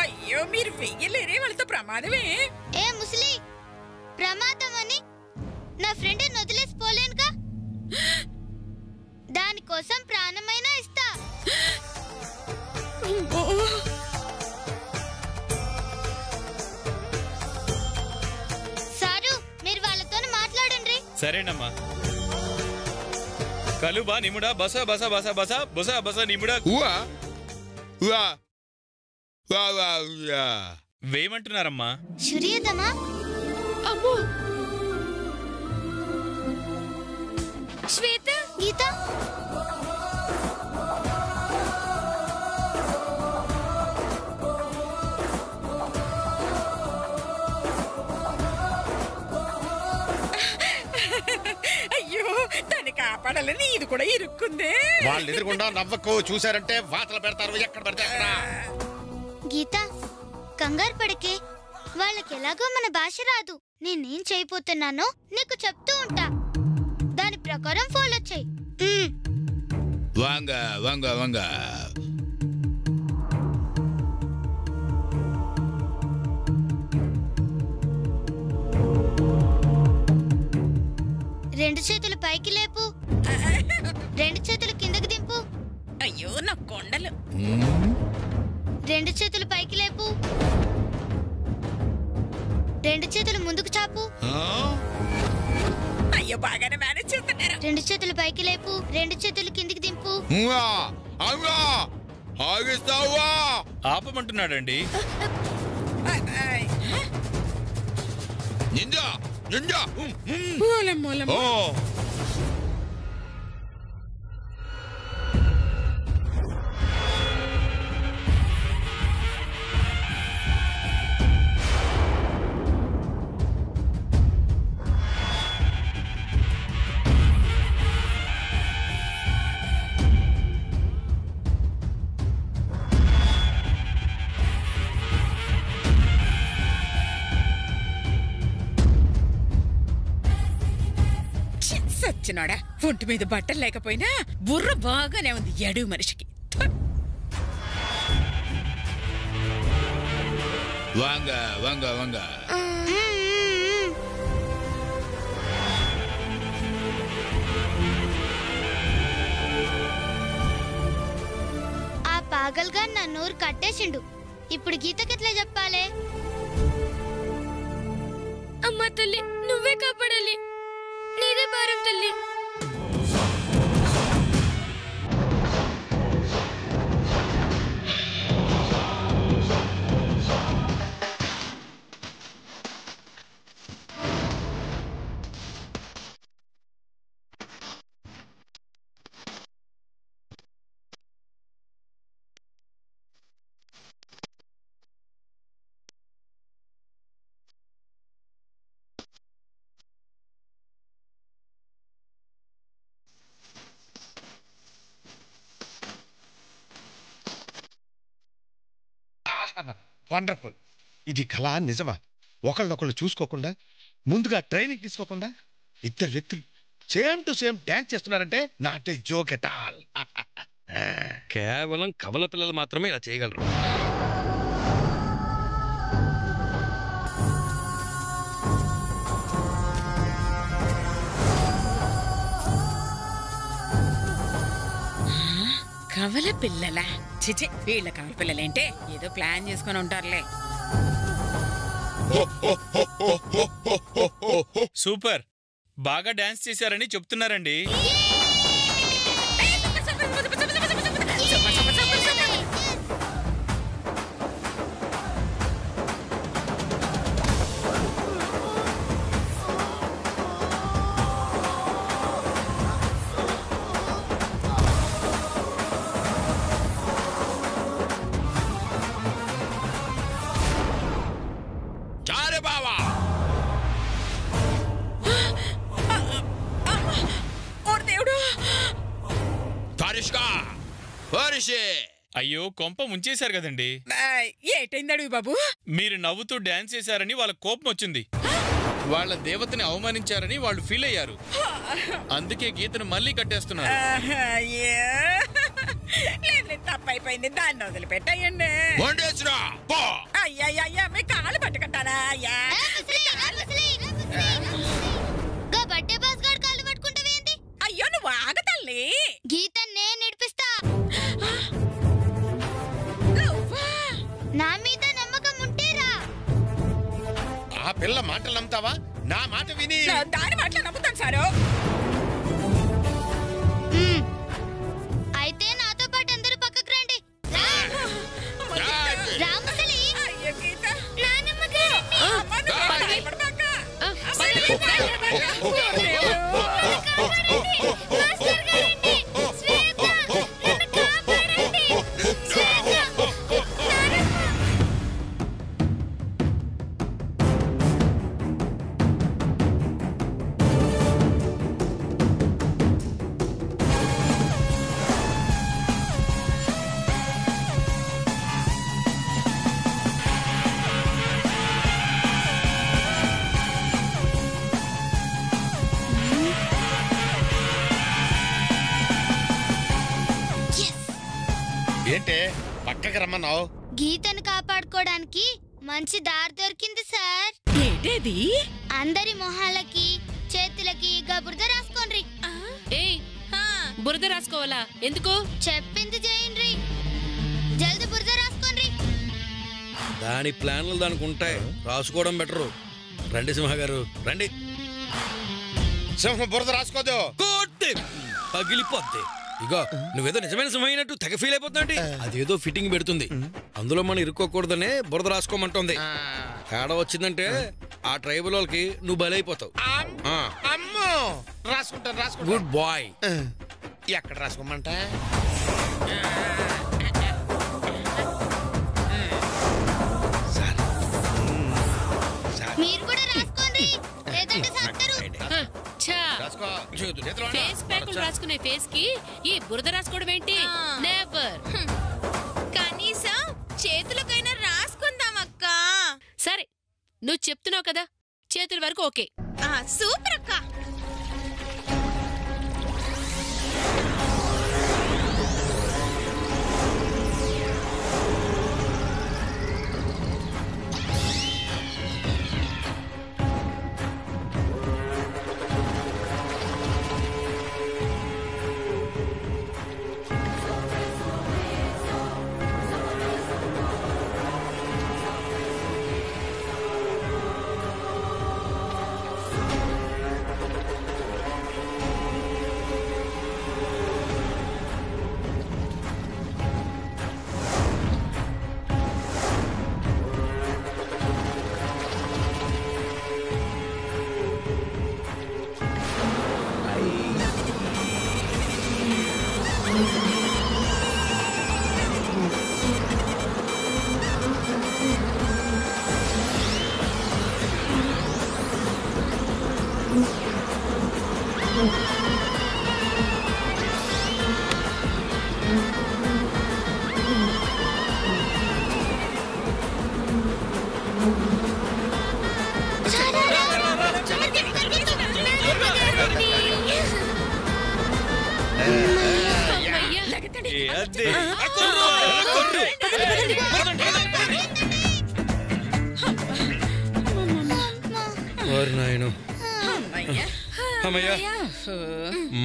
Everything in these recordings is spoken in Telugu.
అయ్యో మీరు వెయ్యలేరే, వాళ్ళతో ప్రమాదమే. ఏ ముసలి, ప్రమాదం అని నా ఫ్రెండ్ వదిలేసిపోలేనుగా. దానికోసం ప్రాణమైనా ఇస్తా. సారు, మీరు వాళ్ళతో మాట్లాడండి. సరేనమ్మా. కలుబా నిముడా బస బస బస బస బస బస నిముడా వేయమంటున్నారమ్మా. షురియదమా? అమ్మో. శ్వేత, గీత, అయ్యో దాన్ని కాపాడాలని ఇది కూడా ఇరుక్కుందే. వాళ్ళు ఎదురుకుండా నవ్వకు, చూసారంటే వాతలు పెడతారు ఎక్కడ పడితే అక్కడ. గీత, కంగారు పడకే. వాళ్ళకి ఎలాగో మన భాష రాదు. నేనేం చేయబోతున్నానో నీకు చెప్తూ ఉంటా, దాని ప్రకారం ఫాలో చెయ్యి. వాంగ వాంగ వాంగ. రెండు చేతులు పైకి లేపు, రెండు చేతులు కిందకి దింపు. అయ్యో నా కొండలు. రెండు చేతులు పైకి లేపు, రెండు చేతులు ముందుకు చాపు. అయ్యో బాగానే మేనేజ్ చేస్తున్నారు. రెండు చేతులు పైకి లేపు, రెండు చేతులు కిందికి దింపు. ఆపమంటున్నాడండి. Ninja ninja. సచ్చినాడా, ఒంటి మీద బట్టలు లేకపోయినా బుర్ర బాగానే ఉంది ఎడుగు మనిషికి. వాంగ వాంగ వాంగ. ఆ పాగల్గా నా నోరు కట్టేసిండు. ఇప్పుడు గీతకెట్లా చెప్పాలే? అమ్మా తల్లి, నువ్వే కాపాడాలి. నీదే భారం తల్లి. వండర్ఫుల్. ఇది కళ నిజమా? ఒకళ్ళొకళ్ళు చూసుకోకుండా, ముందుగా ట్రైనింగ్ తీసుకోకుండా ఇద్దరు వ్యక్తులు సేమ్ టు సేమ్ డాన్స్ చేస్తున్నారంటే not a joke at all. కేవలం కవల పిల్లలు మాత్రమే ఇలా చేయగలరు. కవల పిల్లల చిచి, వీళ్ళ కవల పిల్లలేంటే ఏదో ప్లాన్ చేసుకుని ఉంటారులే. సూపర్, బాగా డాన్స్ చేశారని చెప్తున్నారండి. అయ్యో, కొంప ముంచేశారు కదండి. ఏటైంది అడుగు బాబు? మీరు నవ్వుతూ డాన్స్ చేశారని వాళ్ళ కోపం వచ్చింది. వాళ్ళ దేవతని అవమానించారని వాళ్ళు ఫీల్ అయ్యారు. అందుకే గీతను మళ్ళీ కట్టేస్తున్నారు. లేదు తప్పైపోయింది, దాన్ని వదిలిపెట్టేయండి. అయ్యా మీ కాళ్ళు పట్టుకుంటారా? అయ్యా బర్త్డే బాస్ గారు కాళ్ళు పట్టుకుంటావేంటి? అయ్యో నువ్వు ఆగ తల్లి. గీత నేను నడిపిస్తా. నా మీద నమ్మకం ఉంటేరా. ఆ పిల్ల మాటలు నమ్ముతావా? నా మాట విని దాని మాటలు నమ్ముతాను సారు. అయితే నాతో పాటు అందరూ పక్కకు రండి. రాముసలి అయ్యో గీత ఏంటే పక్కకి రమ్మన్నావు? గీతను కాపాడుకోవడానికి మంచి దారి దొరికింది సార్. ఏంటది? అందరి మొహాలకి చేతులకి బురద రాసుకోండి. బురద రాసుకోవాలా? ఎందుకు? చెప్పింది చేయండి. జల్ది బురద రాసుకోండి. దాని ప్లాన్లు దానికి ఉంటాయి, రాసుకోవడం బెటరు. రండి సింహ గారు రండి. సింహం బురద రాసుకోదు, పగిలిపోద్ది. ఇగో నువ్వేదో నిజమైన సింహం అయినట్టు తెగ ఫీల్ అయిపోతుందండి. అదేదో ఫిట్టింగ్ పెడుతుంది, అందులో మనం ఇరుక్కోకూడదనే బురద రాసుకోమంటుంది. తేడా వచ్చిందంటే ఆ ట్రైబల్ వాళ్ళకి నువ్వు బలైపోతావు. అమ్మో రాసుకుంటాను రాసుకుంటా. Good boy. ఎక్కడ రాసుకోమంట? మీరు కూడా రాసుకోండి, లేదంటే సత్తరు. ఫేస్ ప్యాకులు రాసుకునే ఫేస్ కి ఈ బురద రాసుకోవడం ఏంటి? నెవర్. కనీసం చేతులకైనా రాసుకుందాం అక్క. సరే నువ్వు చెప్తున్నావు కదా, చేతుల వరకు ఓకే. సూపర్ అక్క.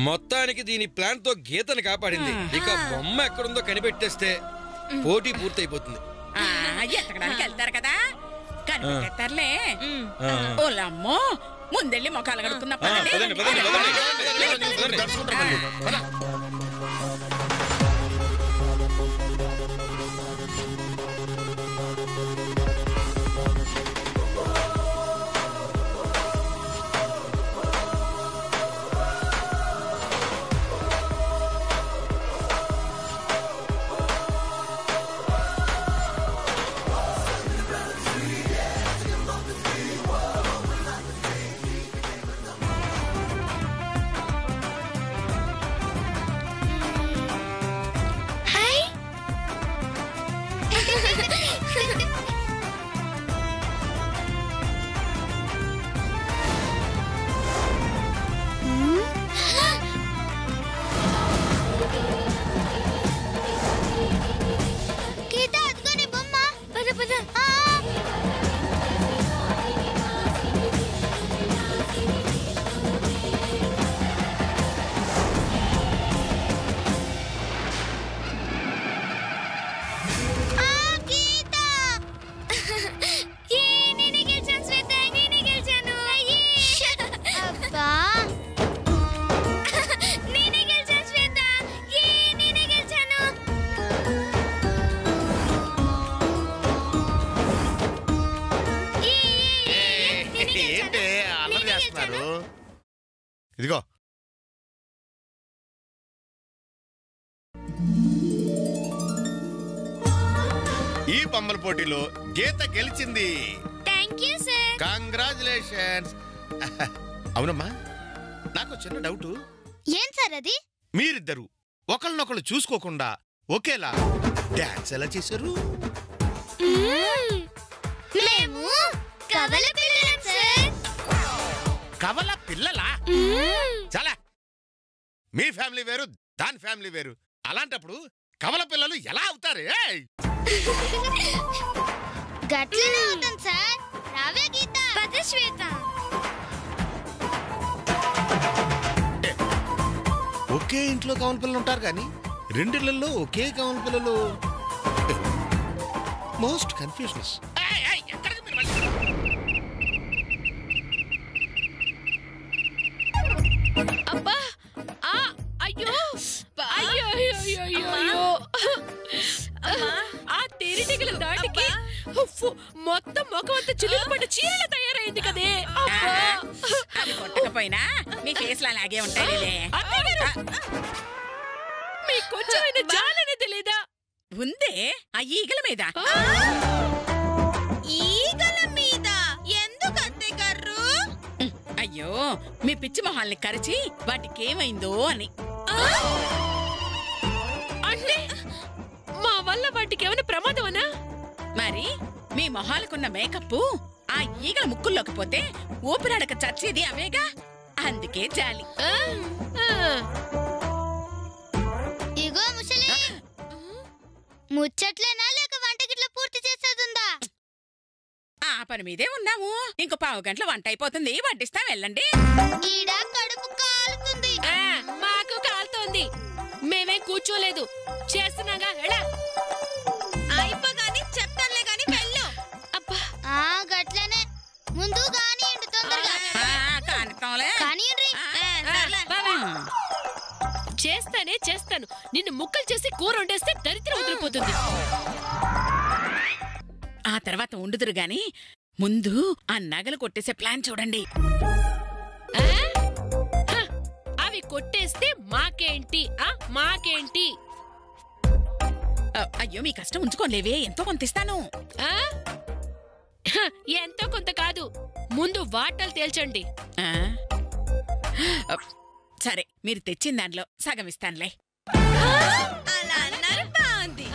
మొత్తానికి దీని ప్లాన్ తో గీతను కాపాడింది. ఇక బొమ్మ ఎక్కడుందో కనిపెట్టేస్తే పోటీ పూర్తయిపోతుంది. ఎత్తకడానికి వెళ్తారు కదా, కనిపెట్టేస్తారులే. ఓలమ్మో, ముందెళ్ళి మొఖాలు కడుక్కున్న ఇదిగో ఈ బొమ్మల పోటీలో గీత గెలిచింది. Thank you sir. కంగ్రాచులేషన్స్. అవునమ్మా, నాకు చిన్న డౌట్. ఏం సార్ అది? మీరిద్దరు ఒకళ్ళనొకళ్ళు చూసుకోకుండా ఒకేలా డాన్స్ ఎలా చేశారు? మేము కవల పిల్లలం సార్. కవల పిల్లలా? చాలా. మీ ఫ్యామిలీ వేరు, దాని ఫ్యామిలీ వేరు. అలాంటప్పుడు కవల పిల్లలు ఎలా అవుతారు? గట్లనే అవుతాం సార్. రావే గీత. పద శ్వేత. ఒకే ఇంట్లో కవల పిల్లలు ఉంటారు కానీ రెండిళ్లలో ఒకే కవల పిల్లలు. మోస్ట్ కన్ఫ్యూజనస్. అబ్బా అయ్యో అయ్యో అయ్యో ఆ తేనెటీగల దాటికి మొత్తం ముఖమంతా చిలుగుపడ్డ చీరల తయారైంది కదే. అది కొట్టకపోయినా మీ ఫేస్ లో అలాగే ఉంటాయిలే. మీకు కొంచెమైనా జాలనేది లేదా? ఉందే ఆ ఈగల మీద. ఈగల మీద ఎందుకు అత్తయ్య గారు? అయ్యో మీ పిచ్చి మొహాల్ని కరిచి వాటికేమైందో అని. అంటే మా వల్ల వాటికి ఏమైనా ప్రమాదమనా? మరి మీ మొహాలకున్న మేకప్ ఆ ఈగల ముక్కుల్లోకి పోతే ఊపిరాడక చచ్చేది అవేగా, అందుకే జాలి. ఇగో ముసలి, ముచ్చట్లేనా లేక వంటగిట్ల పూర్తి చేసేదుందా? ఆ పని మీదే ఉన్నాము. ఇంకో 1/2 గంటల వంట అయిపోతుంది, వడ్డిస్తాం వెళ్ళండి. ఈడ కడుపు కాలుతుంది. మాకు కాలుతోంది, మేమే కూర్చోలేదు, చేస్తున్నాగా. అయిపోగాని చెప్తానులే గాని వెళ్ళు. అబ్బా గట్లనే. ముందు కానియండి తొందరగా. కానితంలే. కానియండి. చేస్తాను. నిన్ను ముక్కలు చేసి కూర వండేస్తే దరిద్రం వదిలిపోతుంది. ఆ తర్వాత ఉండుదురు గాని ముందు ఆ నగలు కొట్టేసే ప్లాన్ చూడండి. అవి కొట్టేస్తే మాకేంటి? మాకేంటి? అయ్యో మీ కష్టం ఉంచుకోలేవే, ఎంతో కొంత ఇస్తాను. ఎంతో కొంత కాదు, ముందు వాటాలు తేల్చండి. సరే మీరు తెచ్చిన దాంట్లో సగం ఇస్తానులే. అలా అన్నారు, బాగుంది.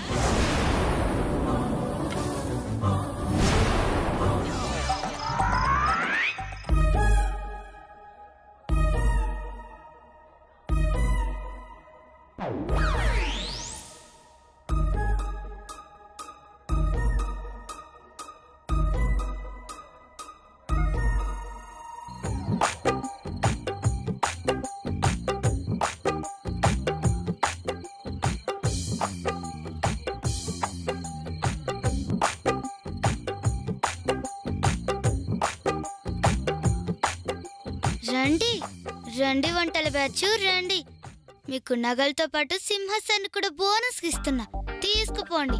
రండి రండి వంటల బ్యాచ్ రండి. మీకు నగలతో పాటు సింహాసనాన్ని కూడా బోనస్ ఇస్తున్నా, తీసుకుపోండి.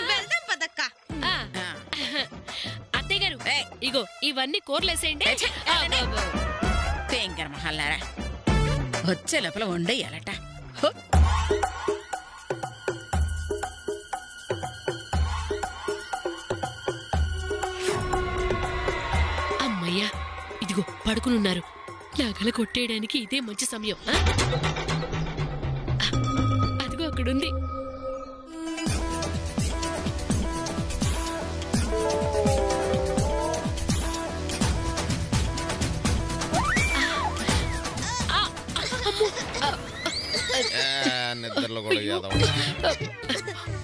వెళ్దాం పదక్క. అత్తయ్య గారు, ఇగో ఇవన్నీ కూరలేసేయండి. తేంకర మహల్లారా, వచ్చే లోపల వండేయాలట. అమ్మయ్యా, ఇదిగో పడుకునున్నారు. నగలు కొట్టేయడానికి ఇదే మంచి సమయం. అదిగో అక్కడుంది. నిద్రలో కూడా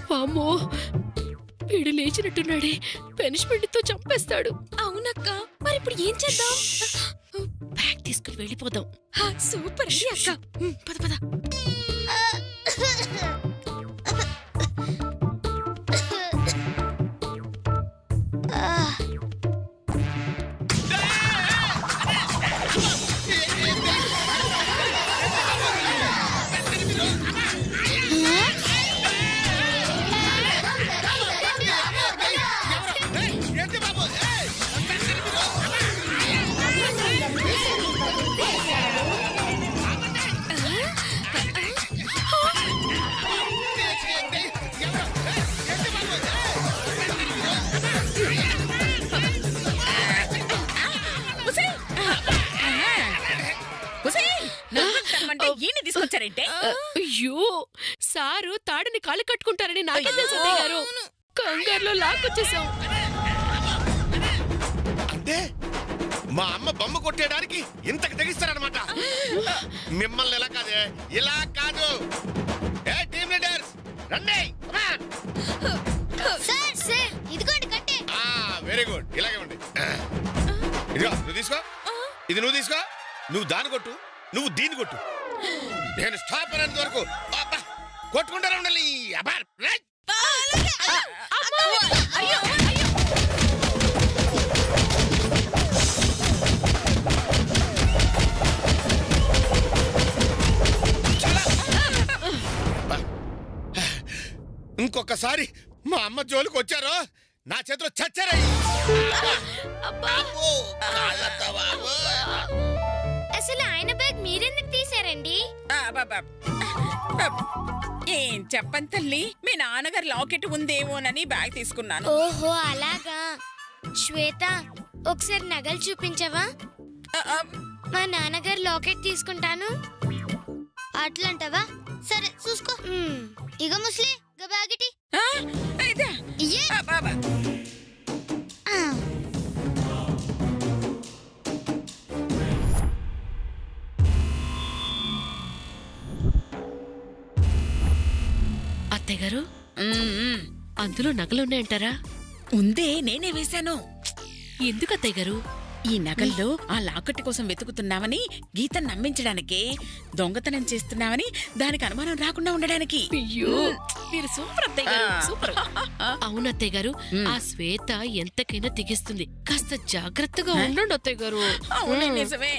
వామ్మో, వీడు లేచినట్టున్నాడే, పనిష్మెంట్ తో చంపేస్తాడు. అవునక్క, మరి ఇప్పుడు ఏం చేద్దాం? బ్యాగ్ తీసుకుని వెళ్ళిపోదాం. సూపర్ అక్క. పద పద. చేశారంటే అయ్యో సారు తాడిని కాలు కట్టుకుంటారని నాకే తెలుసు అత్తయ్య గారు. కంగారులో లాక్కొచ్చేసాం. అంటే మా అమ్మ బొమ్మ కొట్టేయడానికి ఇంతకు తెగిస్తారనమాట. మిమ్మల్ని ఎలా కాదే, ఇలా కాదు. ఏ టీమ్ లీడర్స్ రండి. సార్ సార్ ఇదిగోండి కట్టే. వెరీ గుడ్, ఇలాగే ఉండి. ఇదిగో నువ్వు తీసుకో, ఇది నువ్వు తీసుకో. నువ్వు దాన్ని కొట్టు, నువ్వు దీన్ని కొట్టు. నేను స్టాప్ అనేంత వరకు కొట్టుకుంటారా ఉండాలి. ఇంకొకసారి మా అమ్మ జోలికి వచ్చారో నా చేతిలో చచ్చారా. అసలు ఆయన బ్యాగ్ మీరెందుకు తీసారండి? ఏం చెప్పను తల్లి, మీ నాన్నగారు లాకెట్ ఉందేమోనని బ్యాగ్ తీసుకున్నాను. ఓహో అలాగా. శ్వేత ఒకసారి నగలు చూపించవా? మా నాన్నగారు లాకెట్ తీసుకుంటాను. అట్లంటావా? సరే చూసుకో. ఇక ముస్లి బ్యాగిటి అత్తయ్య గారు అందులో నగలున్నాయంటారా? ఉందే, నేనే వేశాను. ఎందుకు అత్తయ్య గారు? ఈ నగల్లో ఆ లాకెట్ కోసం వెతుకుతున్నామని గీతను నమ్మించడానికే, దొంగతనం చేస్తున్నామని దానికి అనుమానం రాకుండా ఉండడానికి. అయ్యో మీరు సూపర్ అత్తయ్య గారు, సూపర్. అవును అత్తయ్య గారు, ఆ శ్వేత ఎంతకైనా తెగిస్తుంది. కాస్త జాగ్రత్తగా ఉండండి అత్తయ్య గారు. అవునే, నిజమే.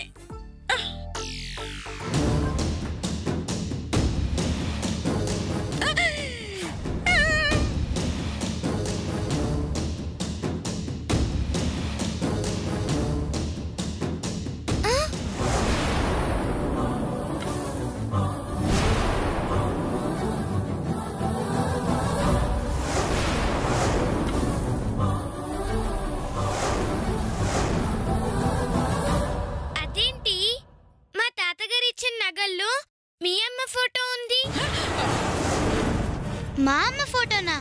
మా అమ్మ ఫోటోనా?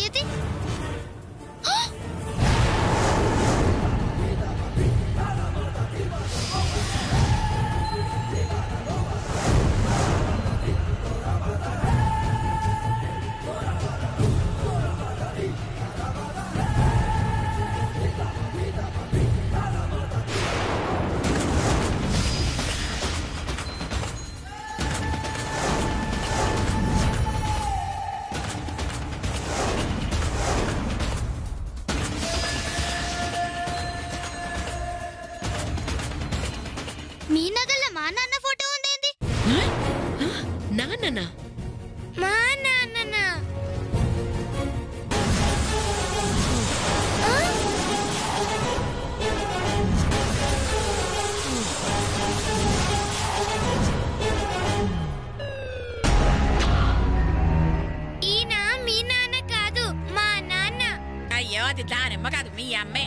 ఏది? మీ నగల్లో మా నాన్న ఫోటో ఉందేంది? నాన్ననా? మా నాన్ననా? ఈయన మీ నాన్న కాదు, మా నాన్న. అయ్యో అది దానమ్మ కాదు, మీ అమ్మే.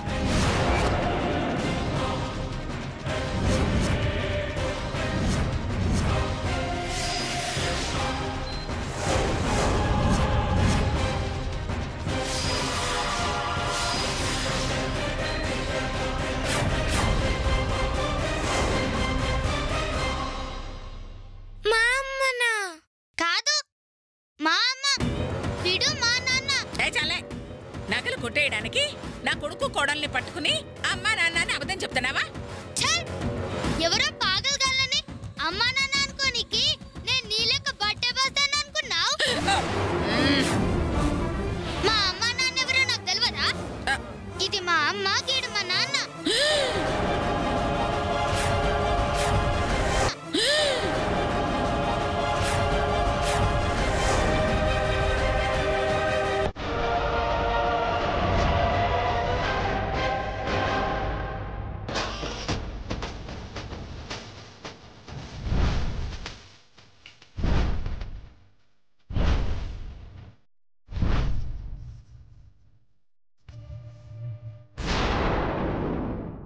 నగలు కొట్టేయడానికి నా కొడుకు కోడల్ని పట్టుకుని అమ్మా నాన్న అని అబద్ధం చెప్తున్నావా? ఎవరో పాగలగాలని అమ్మా నాన్న అనుకోనికి నేను నీలెక్క బట్టే బస్తాను అనుకున్నావు. మా అమ్మా నాన్న ఎవరో నాకు తెలియదా? ఇది మా అమ్మ, గీడు మా నాన్న.